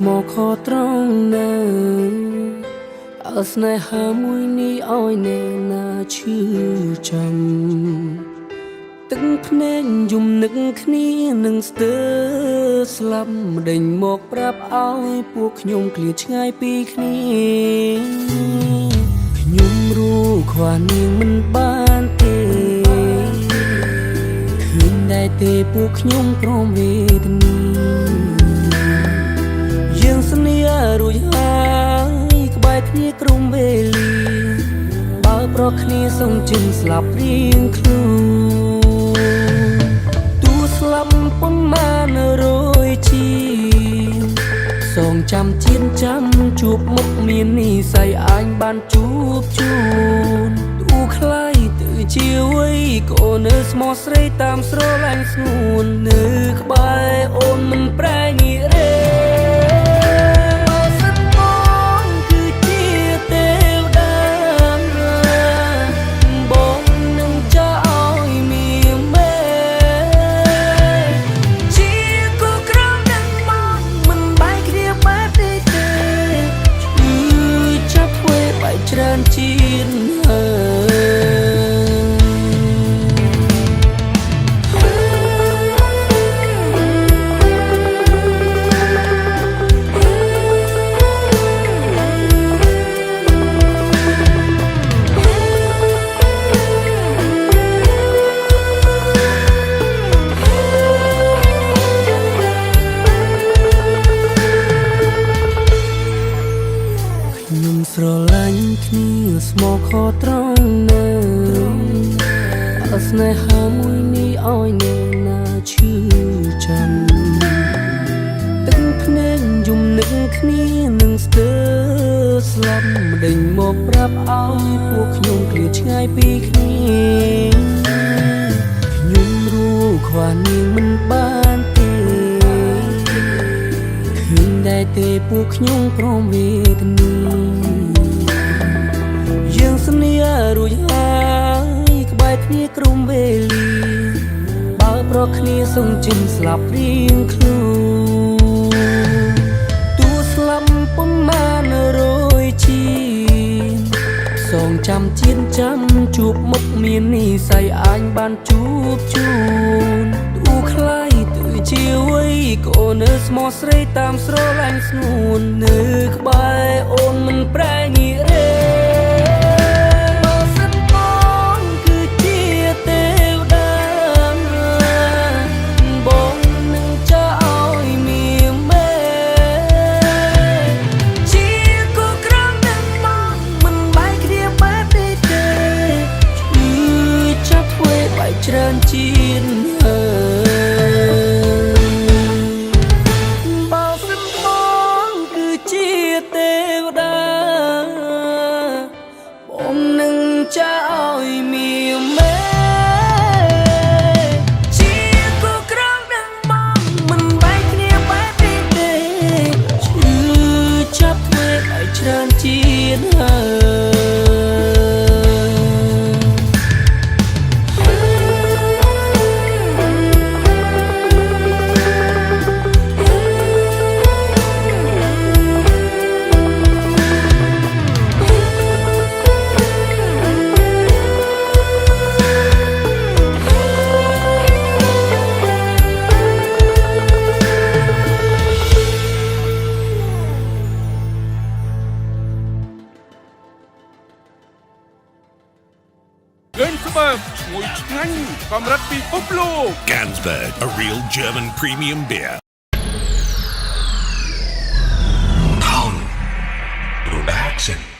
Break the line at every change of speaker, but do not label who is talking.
មកខត្រង់ណាអើស្នេហាមួយនេះឲ្យអ្នកណាឈឺចាំទឹកភ្នែកយំនឹកគ្នានឹងស្ទើរស្លាប់ម្ដេញមកប្រាប់ឲ្យពួកខ្ញុំឃ្លាតឆ្ងាយពីគ្នាខ្ញុំรู้ខ្វះនាងមិនបានទេឃើញតែទេពួកខ្ញុំព្រមវេទនាយើងសន្យារួចហើយក្បែរគ្នាក្រុមវេលាបើប្រគ្នាសុំជិនស្លាប់រៀងខ្លួនទូស្លាប់ប៉ុន្មានរយជីសងចាំជាតិចាំជួបមុខមាននិស័យអញបានជួបជូនទូខ្លៃទៅជាវ័យក៏នៅស្មោះស្រីតាមស្រឡាញ់ស្ងួននៅក្បែរអូនមិនប្រែងាករេច្រើនជាតិខ្ញុំស្រឡាញ់គ្នាស្មោកខត្រង់ណាអើស្នេហាមួយនេះឲ្យអ្នកណាឈឺចាំទឹកភ្នែកយំនឹកគ្នានឹងស្ទើរស្លាប់ម្ដេញមកប្រាប់ឲ្យពួកខ្ញុំឃ្លាតឆ្ងាយពីគ្នាខ្ញុំรู้ខ្វះនាងមិនបានទេឃើញតែទេពួកខ្ញុំព្រមវេទនាយើងសន្យារួចហើយក្បែរគ្នាក្រុមវេលាបើប្រគ្នាសុំជិនស្លាប់រៀងខ្លួនទូស្លាប់ប៉ុន្មានរយជីសងចាំជាតិចាំជួបមុខមាននិស័យអញបានជួបជូនទូខ្លៃទៅជាវ័យក៏នៅស្មោះស្រីតាមស្រឡាញ់ស្ងួននៅក្បែរអូនមិនប្រែងាករេច្រើនជាតិបើសិនបងគឺជាទេវតាបងនឹងចាឲ្យមានមេជាគូក្រងនឹងបងមិនបែកគ្នាបែបនេះទេឈឺចាប់ធ្វើឲ្យច្រើនជាតិ
Gansberg, a real German premium beer.
Town Production.